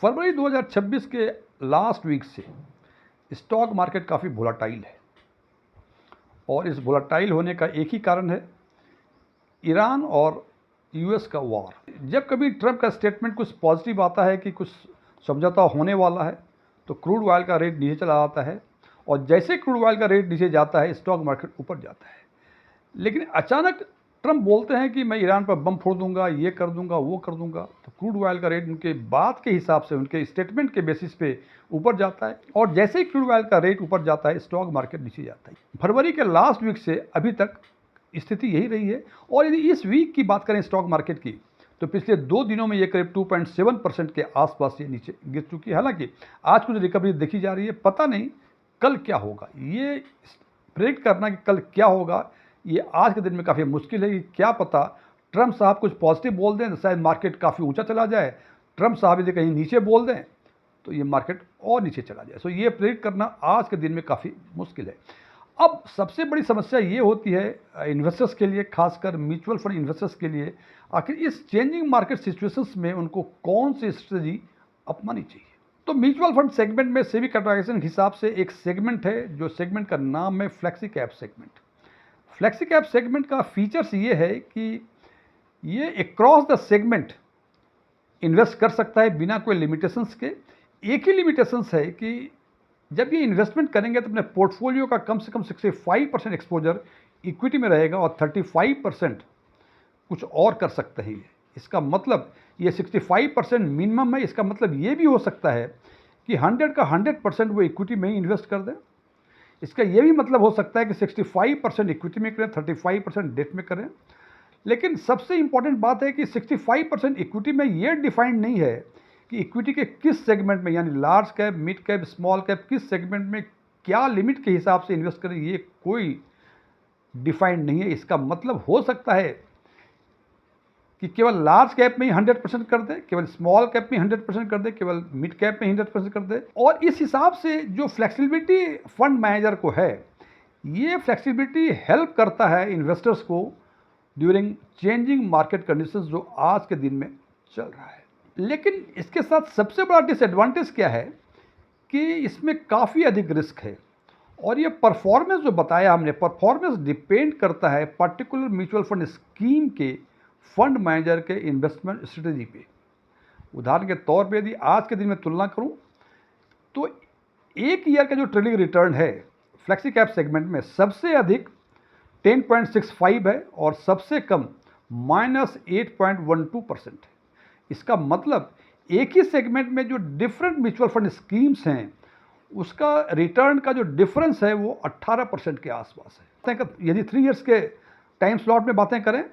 फरवरी 2026 के last week से stock market काफ़ी वोलाटाइल है और इस वोलाटाइल होने का एक ही कारण है, ईरान और यूएस का वॉर। जब कभी ट्रंप का स्टेटमेंट कुछ पॉजिटिव आता है कि कुछ समझौता होने वाला है तो क्रूड ऑयल का रेट नीचे चला जाता है और जैसे क्रूड ऑयल का रेट नीचे जाता है स्टॉक मार्केट ऊपर जाता है। लेकिन अचानक ट्रंप बोलते हैं कि मैं ईरान पर बम फोड़ दूंगा, ये कर दूंगा, वो कर दूंगा, तो क्रूड ऑयल का रेट उनके बात के हिसाब से, उनके स्टेटमेंट के बेसिस पे ऊपर जाता है और जैसे ही क्रूड ऑयल का रेट ऊपर जाता है स्टॉक मार्केट नीचे जाता है। फरवरी के लास्ट वीक से अभी तक स्थिति यही रही है और यदि इस वीक की बात करें स्टॉक मार्केट की तो पिछले 2 दिनों में ये करीब 2.7% के आसपास ये नीचे गिर चुकी है। हालांकि आज कुछ रिकवरी देखी जा रही है, पता नहीं कल क्या होगा। ये प्रेडिक्ट करना कि कल क्या होगा ये आज के दिन में काफ़ी मुश्किल है कि क्या पता ट्रंप साहब कुछ पॉजिटिव बोल दें तो शायद मार्केट काफ़ी ऊंचा चला जाए, ट्रंप साहब यदि कहीं नीचे बोल दें तो ये मार्केट और नीचे चला जाए। सो ये प्रेडिक्ट करना आज के दिन में काफ़ी मुश्किल है। अब सबसे बड़ी समस्या ये होती है इन्वेस्टर्स के लिए, खासकर म्यूचुअल फंड इन्वेस्टर्स के लिए, आखिर इस चेंजिंग मार्केट सिचुएशंस में उनको कौन सी स्ट्रेटजी अपनानी चाहिए। तो म्यूचुअल फंड सेगमेंट में सेबी कैटेगराइजेशन के हिसाब से एक सेगमेंट है, जो सेगमेंट का नाम है flexi cap segment. Flexi cap segment का फीचर्स ये है कि ये अक्रॉस द सेगमेंट इन्वेस्ट कर सकता है बिना कोई लिमिटेशंस के। एक ही लिमिटेशंस है कि जब ये इन्वेस्टमेंट करेंगे तो अपने पोर्टफोलियो का कम से कम 65% एक्सपोजर इक्विटी में रहेगा और 35% कुछ और कर सकते हैं। इसका मतलब ये 65% मिनिमम है। इसका मतलब ये भी हो सकता है कि 100 का 100% वो इक्विटी में ही इन्वेस्ट कर दें। इसका ये भी मतलब हो सकता है कि 65% इक्विटी में करें, 35% डेट में करें। लेकिन सबसे इंपॉर्टेंट बात है कि 65% इक्विटी में ये डिफाइंड नहीं है कि इक्विटी के किस सेगमेंट में, यानी large cap, mid cap, small cap, किस सेगमेंट में क्या लिमिट के हिसाब से इन्वेस्ट करें, ये कोई डिफाइंड नहीं है। इसका मतलब हो सकता है कि केवल लार्ज कैप में ही 100% कर दे, केवल स्मॉल कैप में 100% कर दे, केवल मिड कैप में 100% कर दे। और इस हिसाब से जो फ्लेक्सिबिलिटी फंड मैनेजर को है, ये फ्लेक्सिबिलिटी हेल्प करता है इन्वेस्टर्स को ड्यूरिंग चेंजिंग मार्केट कंडीशंस जो आज के दिन में चल रहा है। लेकिन इसके साथ सबसे बड़ा डिसएडवांटेज क्या है कि इसमें काफ़ी अधिक रिस्क है और ये परफॉर्मेंस जो बताया हमने, परफॉर्मेंस डिपेंड करता है पर्टिकुलर म्यूचुअल फंड स्कीम के फंड मैनेजर के इन्वेस्टमेंट स्ट्रेटजी पे। उदाहरण के तौर पे यदि आज के दिन में तुलना करूं तो एक ईयर का जो ट्रेलिंग रिटर्न है फ्लेक्सी कैप सेगमेंट में सबसे अधिक 10.65 है और सबसे कम -8.12% है। इसका मतलब एक ही सेगमेंट में जो डिफरेंट म्यूचुअल फंड स्कीम्स हैं उसका रिटर्न का जो डिफरेंस है वो 18% के आसपास है। यदि 3 इयर्स के टाइम स्लॉट में बातें करें,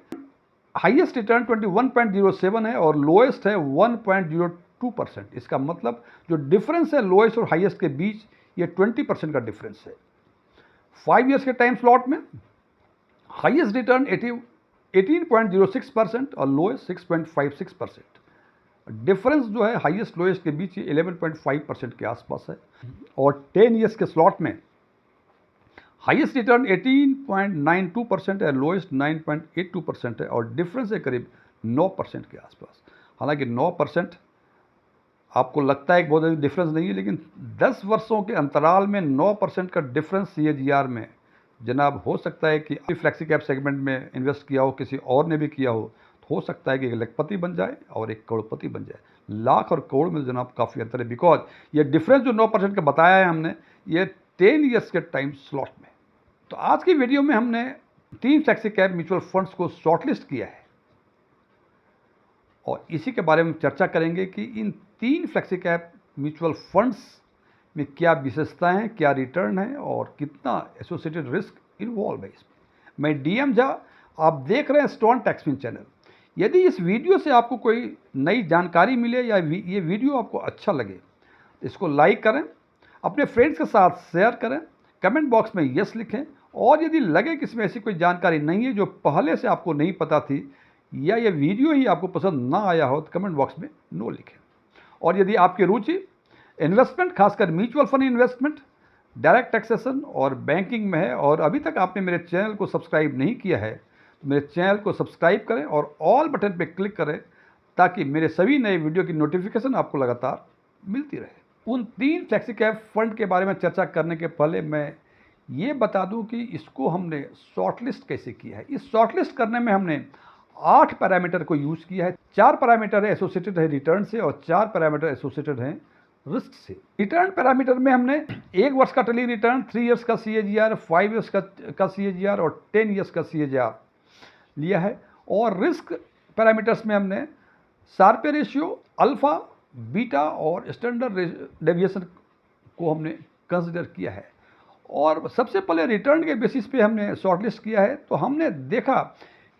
हाईएस्ट रिटर्न 21.07 है और लोएस्ट है 1.02%। इसका मतलब जो डिफरेंस है लोएस्ट और हाईएस्ट के बीच ये 20% का डिफरेंस है। 5 इयर्स के टाइम स्लॉट में हाईएस्ट रिटर्न 18.06% और लोएस्ट 6.56%। डिफरेंस जो है हाईएस्ट लोएस्ट के बीच 11.5% के आसपास है। और 10 इयर्स के स्लॉट में हाईएस्ट रिटर्न 18.92% है, लोएस्ट 9.82% है और डिफरेंस है करीब 9% के आसपास। हालांकि 9% आपको लगता है कि बहुत अधिक डिफरेंस नहीं है, लेकिन 10 वर्षों के अंतराल में 9% का डिफरेंस CAGR में जनाब हो सकता है कि फ्लेक्सी कैप सेगमेंट में इन्वेस्ट किया हो, किसी और ने भी किया हो, तो हो सकता है कि एक लखपति बन जाए और एक करोड़पति बन जाए। लाख और करोड़ में जनाब काफ़ी अंतर है, बिकॉज ये डिफरेंस जो 9% का बताया है हमने, ये 10 ईयर्स के टाइम स्लॉट में। तो आज की वीडियो में हमने 3 फ्लेक्सी कैप म्यूचुअल फंड्स को शॉर्टलिस्ट किया है और इसी के बारे में चर्चा करेंगे कि इन 3 फ्लेक्सी कैप म्यूचुअल फंड्स में क्या विशेषताएं हैं, क्या रिटर्न है और कितना एसोसिएटेड रिस्क इन्वॉल्व है इसमें। मैं DM झा, आप देख रहे हैं स्टोन टैक्समैन चैनल। यदि इस वीडियो से आपको कोई नई जानकारी मिले या ये वीडियो आपको अच्छा लगे, इसको लाइक करें, अपने फ्रेंड्स के साथ शेयर करें, कमेंट बॉक्स में यस लिखें और यदि लगे कि इसमें ऐसी कोई जानकारी नहीं है जो पहले से आपको नहीं पता थी या ये वीडियो ही आपको पसंद ना आया हो तो कमेंट बॉक्स में नो लिखें। और यदि आपकी रुचि इन्वेस्टमेंट, खासकर mutual fund investment, direct taxation और बैंकिंग में है और अभी तक आपने मेरे चैनल को सब्सक्राइब नहीं किया है तो मेरे चैनल को सब्सक्राइब करें और ऑल बटन पर क्लिक करें ताकि मेरे सभी नए वीडियो की नोटिफिकेशन आपको लगातार मिलती रहे। उन 3 फ्लेक्सी कैप फंड के बारे में चर्चा करने के पहले मैं ये बता दूं कि इसको हमने शॉर्टलिस्ट कैसे किया है। इस शॉर्टलिस्ट करने में हमने 8 पैरामीटर को यूज़ किया है। 4 पैरामीटर एसोसिएटेड है रिटर्न से और 4 पैरामीटर एसोसिएटेड हैं रिस्क से। रिटर्न पैरामीटर में हमने 1 वर्ष का ट्रेलिंग रिटर्न, 3 इयर्स का CAGR, 5 इयर्स का CAGR और 10 इयर्स का CAGR लिया है। और रिस्क पैरामीटर्स में हमने शार्पे रेशियो, अल्फा, बीटा और स्टैंडर्ड डेविएशन को हमने कंसिडर किया है। और सबसे पहले रिटर्न के बेसिस पे हमने शॉर्टलिस्ट किया है। तो हमने देखा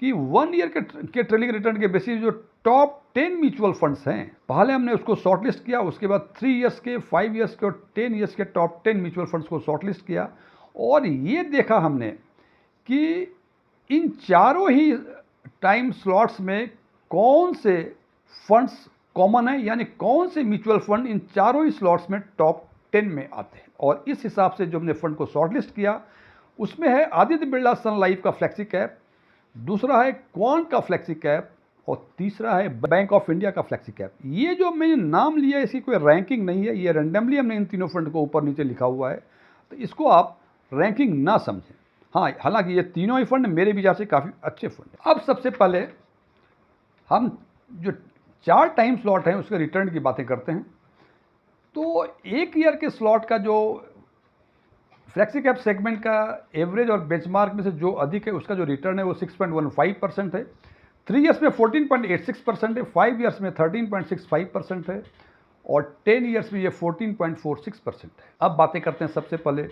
कि 1 ईयर के ट्रेलिंग रिटर्न के बेसिस जो टॉप 10 म्यूचुअल फंड्स हैं, पहले हमने उसको शॉर्टलिस्ट किया। उसके बाद 3 इयर्स के, 5 इयर्स के और 10 इयर्स के टॉप 10 म्यूचुअल फंड्स को शॉर्टलिस्ट किया। और ये देखा हमने कि इन चारों ही टाइम स्लॉट्स में कौन से फंड्स कॉमन है, यानी कौन से म्यूचुअल फंड इन चारों ही स्लॉट्स में टॉप 10 में आते हैं। और इस हिसाब से जो हमने फंड को शॉर्टलिस्ट किया उसमें है आदित्य बिरला सन लाइफ का फ्लेक्सी कैप, दूसरा है क्वांट का फ्लेक्सी कैप और तीसरा है बैंक ऑफ इंडिया का फ्लेक्सी कैप। ये जो मैंने नाम लिया इसकी कोई रैंकिंग नहीं है, ये रैंडमली हमने इन तीनों फंड को ऊपर नीचे लिखा हुआ है, तो इसको आप रैंकिंग ना समझें। हाँ, हालांकि ये तीनों ही फंड मेरे विचार से काफ़ी अच्छे फंड हैं। अब सबसे पहले हम जो 4 टाइम स्लॉट हैं उसके रिटर्न की बातें करते हैं। तो 1 ईयर के स्लॉट का जो फ्लेक्सी कैप सेगमेंट का एवरेज और बेंचमार्क में से जो अधिक है उसका जो रिटर्न है वो 6.15% है। 3 इयर्स में 14.86% है, 5 इयर्स में 13.65% है और 10 इयर्स में ये 14.46% है। अब बातें करते हैं सबसे पहले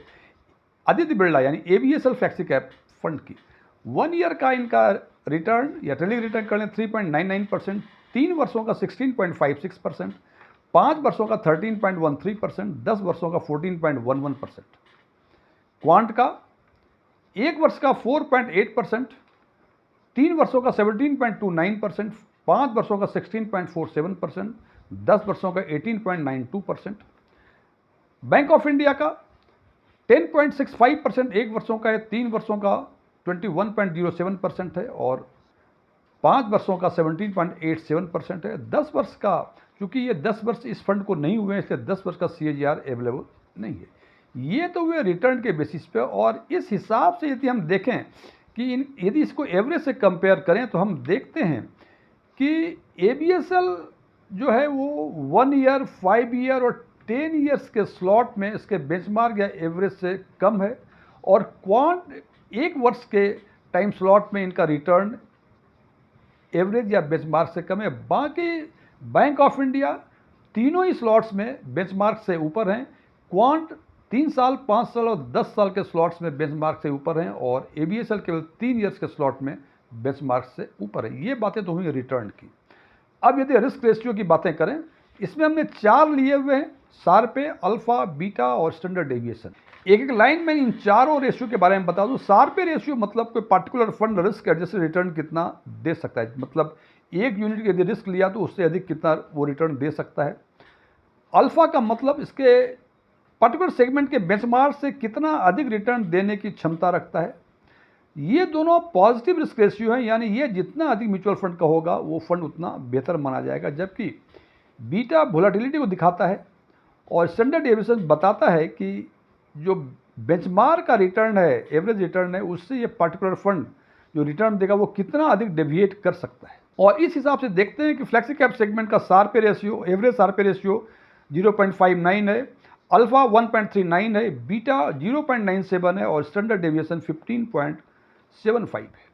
आदित्य बिरला यानी ABSL फ्लेक्सी कैप फंड की। 1 ईयर का इनका रिटर्न या ट्रेलिंग रिटर्न करें 3.99%, 3 वर्षों का 16.56%, 5 वर्षों का 13.13%, 10 वर्षों का 14.11%। क्वांट का 1 वर्ष का 4.8%, 3 वर्षों का 17.29%, 5 वर्षों का 16.47%, 10 वर्षों का 18.92%। बैंक ऑफ इंडिया का 10.65% 1 वर्षों का है, 3 वर्षों का 21.07% है और 5 वर्षों का 17.87% है। 10 वर्ष का, क्योंकि ये 10 वर्ष इस फंड को नहीं हुए हैं इसलिए 10 वर्ष का CAGR अवेलेबल नहीं है। ये तो हुए रिटर्न के बेसिस पे। और इस हिसाब से यदि हम देखें कि यदि इसको एवरेज से कंपेयर करें तो हम देखते हैं कि ABSL जो है वो 1 ईयर, 5 ईयर और 10 ईयर्स के स्लॉट में इसके बेंचमार्क या एवरेज से कम है और क्वांट 1 वर्ष के टाइम स्लॉट में इनका रिटर्न एवरेज या बेंचमार्क से कम है। बाकी बैंक ऑफ इंडिया तीनों ही स्लॉट्स में बेंचमार्क से ऊपर हैं। क्वांट 3 साल, 5 साल और 10 साल के स्लॉट्स में बेंचमार्क से ऊपर हैं और ABSL केवल 3 इयर्स के स्लॉट में बेंचमार्क से ऊपर है। ये बातें तो हुई रिटर्न की। अब यदि रिस्क रेशियो की बातें करें, इसमें हमने 4 लिए हुए हैं, शार्पे, अल्फा, बीटा और स्टैंडर्ड डेविएशन। एक एक लाइन में इन चारों रेशियो के बारे में बता दूं। शार्पे रेशियो मतलब कोई particular fund risk adjusted return कितना दे सकता है, मतलब 1 यूनिट यदि रिस्क लिया तो उससे अधिक कितना वो रिटर्न दे सकता है। अल्फा का मतलब इसके पर्टिकुलर सेगमेंट के बेंचमार्क से कितना अधिक रिटर्न देने की क्षमता रखता है। ये दोनों पॉजिटिव रिस्क रेशियो हैं, यानी ये जितना अधिक म्यूचुअल फंड का होगा वो फंड उतना बेहतर माना जाएगा। जबकि बीटा वोलेटिलिटी को दिखाता है और स्टैंडर्ड डेविएशन बताता है कि जो बेंचमार्क का रिटर्न है, एवरेज रिटर्न है, उससे ये पर्टिकुलर फंड जो रिटर्न देगा वो कितना अधिक डेविएट कर सकता है। और इस हिसाब से देखते हैं कि फ्लेक्सी कैप सेगमेंट का Sharpe ratio, average Sharpe ratio 0.59 है, अल्फा 1.39 है, बीटा 0.97 है और स्टैंडर्ड डेविएशन 15.75 है।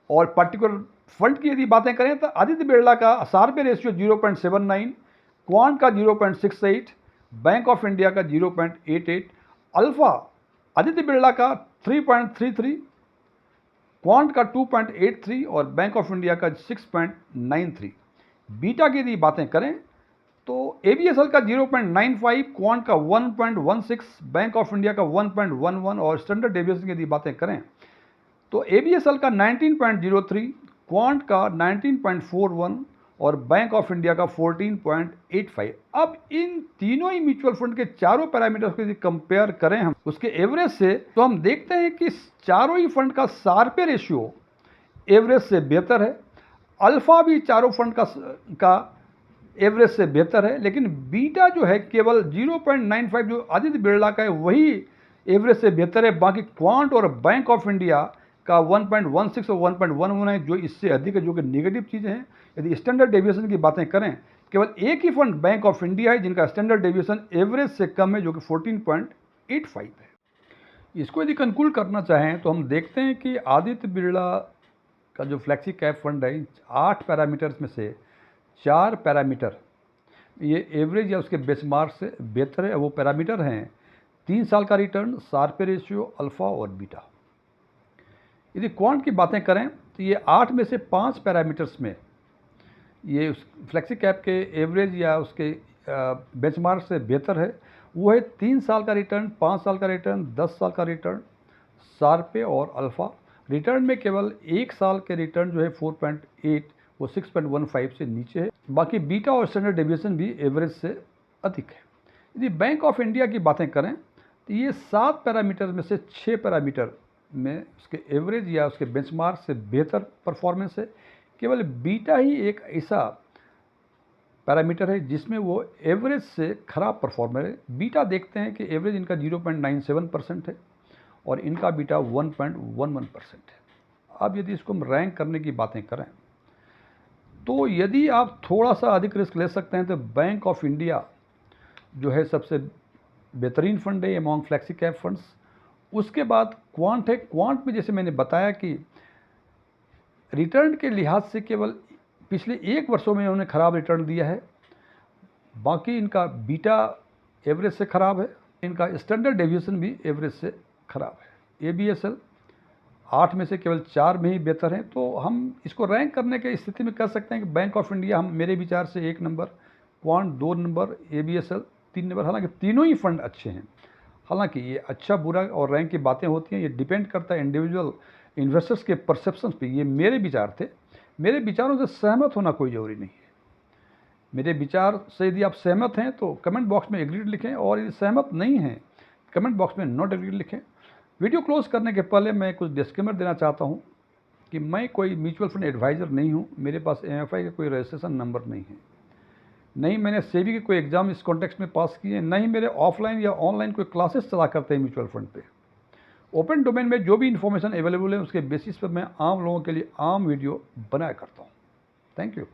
और पर्टिकुलर फंड की यदि बातें करें तो आदित्य बिरला का शार्पे रेशियो 0.79, क्वांट का 0.68, बैंक ऑफ इंडिया का 0.88, अल्फा आदित्य बिरला का 3.33, क्वांट का 2.83 और बैंक ऑफ इंडिया का 6.93। बीटा की यदि बातें करें तो ABSL का 0.95, क्वांट का 1.16, बैंक ऑफ इंडिया का 1.11 और स्टैंडर्ड डेविएशन की यदि बातें करें तो ABSL का 19.03, क्वांट का 19.41 और बैंक ऑफ इंडिया का 14.85। अब इन तीनों ही म्यूचुअल फंड के चारों पैरामीटर्स को यदि कंपेयर करें हम उसके एवरेज से, तो हम देखते हैं कि चारों ही फंड का शार्पे रेशियो एवरेज से बेहतर है। अल्फा भी चारों फंड का एवरेज से बेहतर है, लेकिन बीटा जो है केवल 0.95 जो आदित्य बिरला का है वही एवरेज से बेहतर है। बाकी क्वांट और बैंक ऑफ इंडिया का 1.16 और 1.11 है जो इससे अधिक है, जो कि नेगेटिव चीज़ें हैं। यदि स्टैंडर्ड डेविएशन की बातें करें, केवल एक ही फंड बैंक ऑफ इंडिया है जिनका स्टैंडर्ड डेविएशन एवरेज से कम है, जो कि 14.85 है। इसको यदि कंक्लूड करना चाहें तो हम देखते हैं कि आदित्य बिरला का जो फ्लैक्सी कैप फंड है, 8 पैरामीटर्स में से 4 पैरामीटर ये एवरेज या उसके बेंचमार्क से बेहतर है। वो पैरामीटर हैं 3 साल का रिटर्न, शार्पे रेशियो, अल्फ़ा और बीटा। यदि क्वांट की बातें करें तो ये 8 में से 5 पैरामीटर्स में ये उस फ्लेक्सी कैप के एवरेज या उसके बेंचमार्क से बेहतर है। वो है 3 साल का रिटर्न, 5 साल का रिटर्न, 10 साल का रिटर्न, शार्पे और अल्फ़ा। रिटर्न में केवल 1 साल के रिटर्न जो है 4.8 वो 6.15 से नीचे है। बाकी बीटा और स्टैंडर्ड डेविएशन भी एवरेज से अधिक है। यदि बैंक ऑफ इंडिया की बातें करें तो ये 7 पैरामीटर में से 6 पैरामीटर में उसके एवरेज या उसके बेंचमार्क से बेहतर परफॉर्मेंस है। केवल बीटा ही एक ऐसा पैरामीटर है जिसमें वो एवरेज से खराब परफॉर्मर है। बीटा देखते हैं कि एवरेज इनका 0.97% है और इनका बीटा 1.11% है। अब यदि इसको हम रैंक करने की बातें करें तो यदि आप थोड़ा सा अधिक रिस्क ले सकते हैं तो बैंक ऑफ इंडिया जो है सबसे बेहतरीन फंड है अमॉन्ग फ्लैक्सी कैप फंड्स। उसके बाद क्वांट है। क्वांट में जैसे मैंने बताया कि रिटर्न के लिहाज से केवल पिछले 1 वर्षों में उन्होंने ख़राब रिटर्न दिया है। बाकी इनका बीटा एवरेज से ख़राब है, इनका स्टैंडर्ड डेविएशन भी एवरेज से ख़राब है। ABSL 8 में से केवल 4 में ही बेहतर हैं। तो हम इसको रैंक करने की स्थिति में कह सकते हैं कि बैंक ऑफ इंडिया हम मेरे विचार से 1 number, quant 2 number, ABSL 3 number. हालांकि तीनों ही फंड अच्छे हैं। हालांकि ये अच्छा बुरा और रैंक की बातें होती हैं, ये डिपेंड करता है इंडिविजुअल इन्वेस्टर्स के परसेप्शंस पे। ये मेरे विचार थे, मेरे विचारों से सहमत होना कोई ज़रूरी नहीं है। मेरे विचार से यदि आप सहमत हैं तो कमेंट बॉक्स में एग्रीड लिखें, और यदि सहमत नहीं हैं कमेंट बॉक्स में नॉट एग्रीड लिखें। वीडियो क्लोज करने के पहले मैं कुछ डिस्क्लेमर देना चाहता हूं कि मैं कोई म्यूचुअल फंड एडवाइज़र नहीं हूं। मेरे पास MFI का कोई रजिस्ट्रेशन नंबर नहीं है, नहीं मैंने सेबी के कोई एग्ज़ाम इस कॉन्टेक्स्ट में पास किए, नहीं मेरे ऑफलाइन या ऑनलाइन कोई क्लासेस चला करते हैं म्यूचुअल फंड पे। ओपन डोमेन में जो भी इन्फॉर्मेशन अवेलेबल है उसके बेसिस पर मैं आम लोगों के लिए आम वीडियो बनाया करता हूँ। Thank you.